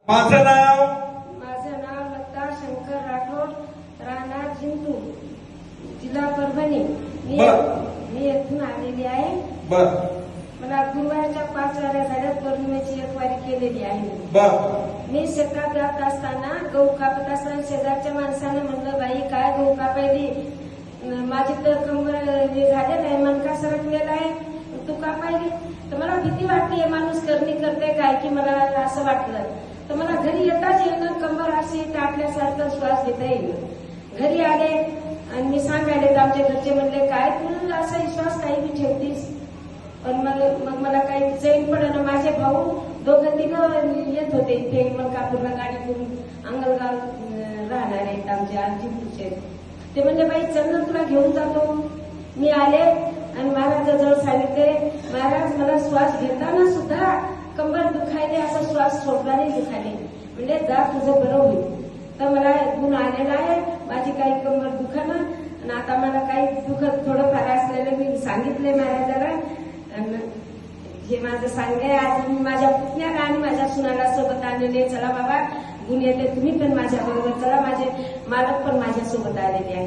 माझं नाव लता शंकर राठोड, राहणार जिंतू, जिल्हा परभणी. मी येथून आलेली आहे. मला गुरुवारच्या 5 वाऱ्या झाल्या. पौर्णिमेची 1 वारी केलेली आहे. मी शेतात जात असताना गहू कापत असताना शेजारच्या माणसाने म्हणलं, बाई काय गहू कापायली, माझी तर कंबर हे झाले नाही, मनका सरकलेला आहे, तू कापायली. तर मला भीती वाटली, माणूस करणी करते काय की मला असं वाटलं. तर मला घरी येताच येणं, कंबर अशी टाकल्यासारखं श्वास घेता येईल. घरी आले आणि मी सांगायले तर आमच्या घरचे म्हणले, काय तू असा विश्वास काही बी ठेवतीस. पण मग मला काही चैन पडलं. माझे भाऊ 2-3 येत होते इथे मलकापूरला गाडी करून, अंगलगाव राहणार आहेत आमचे जिंतूरचे. ते म्हणजे बाई चल ना तुला घेऊन जातो. मी आले आणि महाराजाजवळ सांगितले, महाराज मला श्वास घेताना सुद्धा कंबर दुखायले, असा श्वास सोडला नाही दुखायले. म्हणजे जा तुझं बरं होईल. तर मला गुण आलेला आहे, माझी काही कंबर दुखाना आणि आता मला काही दुखत थोडंफार असलेलं मी सांगितले महाराजाला. हे माझं सांगणे आज मी माझ्या पुतण्याला आणि माझ्या सुनाला सोबत आणलेले. चला बाबा गुण येते, तुम्ही पण माझ्या बरोबर चला. माझे मालक पण माझ्या सोबत आलेले आहे.